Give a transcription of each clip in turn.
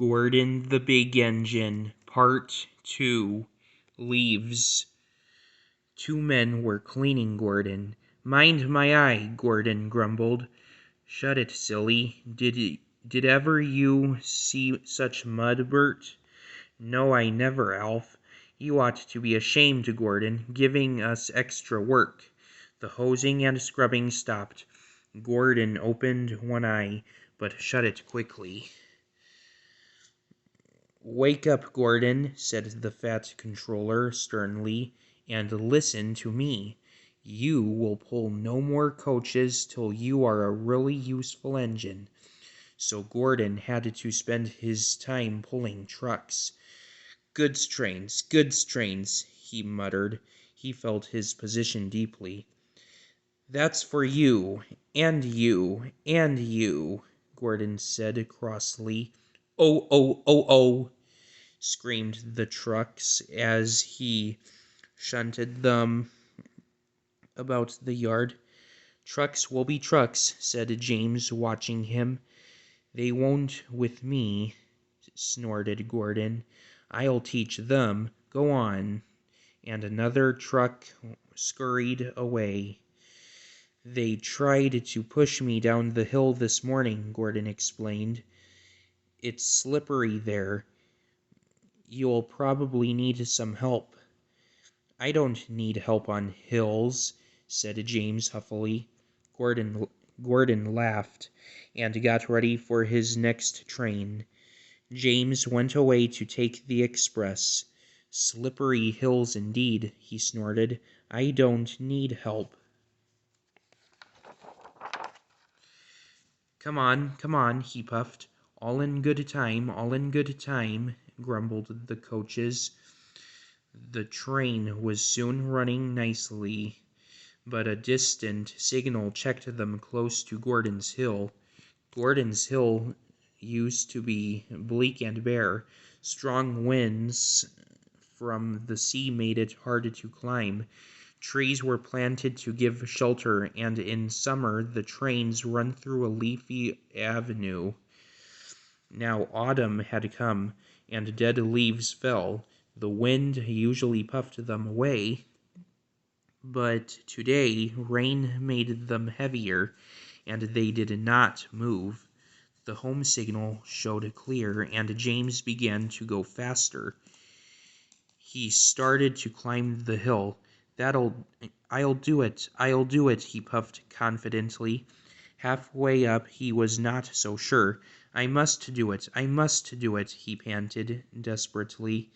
Gordon the Big Engine, Part 2, Leaves. Two men were cleaning Gordon. "Mind my eye," Gordon grumbled. "Shut it, silly. Did ever you see such mud, Bert?" "No, I never, Alf." "You ought to be ashamed, Gordon, giving us extra work." The hosing and scrubbing stopped. Gordon opened one eye, but shut it quickly. "Wake up, Gordon," said the fat controller sternly, "and listen to me. You will pull no more coaches till you are a really useful engine." So Gordon had to spend his time pulling trucks. Goods trains, he muttered. He felt his position deeply. "That's for you, and you, and you," Gordon said crossly. "Oh, oh, oh, oh!" screamed the trucks as he shunted them about the yard. "Trucks will be trucks," said James, watching him. "They won't with me," snorted Gordon. "I'll teach them. Go on." And another truck scurried away. "They tried to push me down the hill this morning," Gordon explained. "It's slippery there. You'll probably need some help." "I don't need help on hills," said James huffily. Gordon laughed and got ready for his next train. James went away to take the express. "Slippery hills indeed," he snorted. "I don't need help." Come on," he puffed. "All in good time," grumbled the coaches. The train was soon running nicely, but a distant signal checked them close to Gordon's Hill. Gordon's Hill used to be bleak and bare. Strong winds from the sea made it hard to climb. Trees were planted to give shelter, and in summer the trains run through a leafy avenue. Now autumn had come, and dead leaves fell. The wind usually puffed them away, but today rain made them heavier, and they did not move. The home signal showed clear, and James began to go faster. He started to climb the hill. I'll do it, he puffed confidently. Halfway up he was not so sure. I must do it, he panted desperately.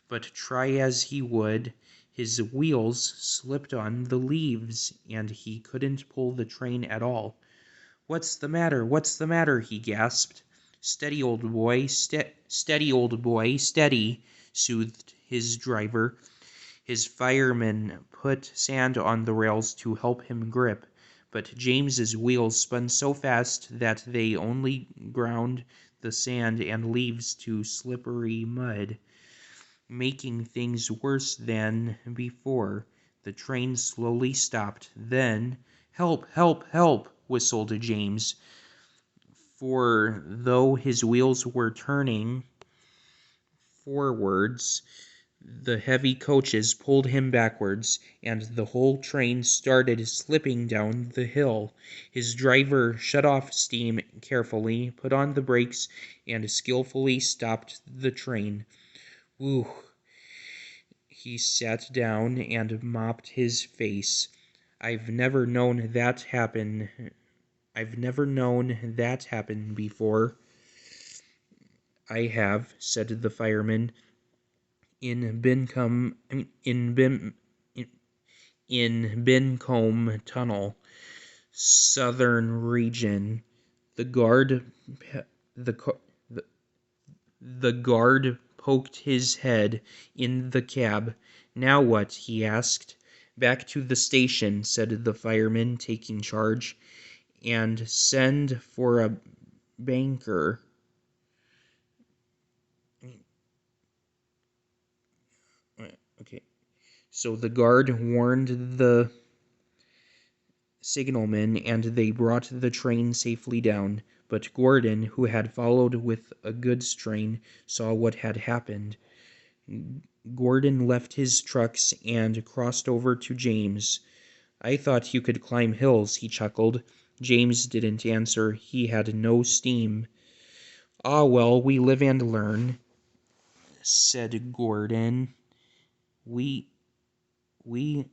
But try as he would, his wheels slipped on the leaves, and he couldn't pull the train at all. What's the matter, he gasped. Steady, old boy, steady, soothed his driver. His fireman put sand on the rails to help him grip, but James's wheels spun so fast that they only ground the sand and leaves to slippery mud, making things worse than before. The train slowly stopped. Then, "Help, help, help," whistled James, for though his wheels were turning forwards, the heavy coaches pulled him backwards, and the whole train started slipping down the hill. His driver shut off steam carefully, put on the brakes, and skillfully stopped the train. Whew! He sat down and mopped his face. I've never known that happen before." "I have," said the fireman. In Bincombe Tunnel, Southern Region, the guard poked his head in the cab. "Now what?" he asked. "Back to the station," said the fireman, taking charge, "and send for a banker." Okay. So the guard warned the signalman, and they brought the train safely down. but Gordon, who had followed with a good strain, saw what had happened. Gordon left his trucks and crossed over to James. "I thought you could climb hills," he chuckled. James didn't answer. He had no steam. "Ah, well, we live and learn," said Gordon. We we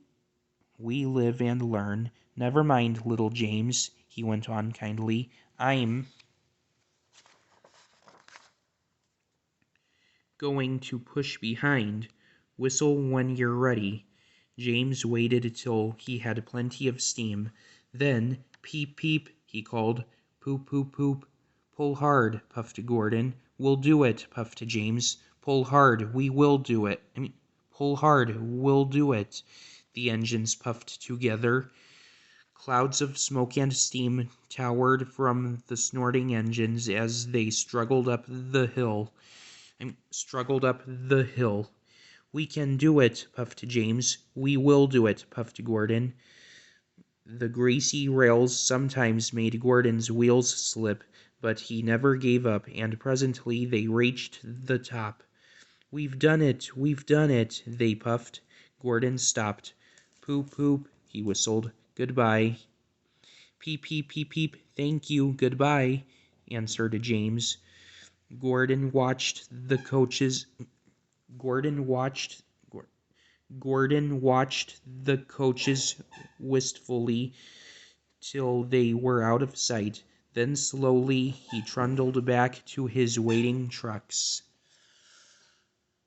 we live and learn. Never mind, little James," he went on kindly. "I'm going to push behind. Whistle when you're ready." James waited till he had plenty of steam. Then, "Peep, peep," he called. "Poop, poop, poop." "Pull hard," puffed Gordon. "We'll do it," puffed James. "Pull hard, we will do it. Pull hard, we'll do it." The engines puffed together. Clouds of smoke and steam towered from the snorting engines as they struggled up the hill. "We can do it," puffed James. "We will do it," puffed Gordon. The greasy rails sometimes made Gordon's wheels slip, but he never gave up, and presently they reached the top. We've done it, they puffed. Gordon stopped. "Poop, poop," he whistled. "Goodbye." "Peep, peep, peep, peep, thank you, goodbye," answered James. Gordon watched the coaches Gordon watched the coaches wistfully till they were out of sight. Then slowly he trundled back to his waiting trucks.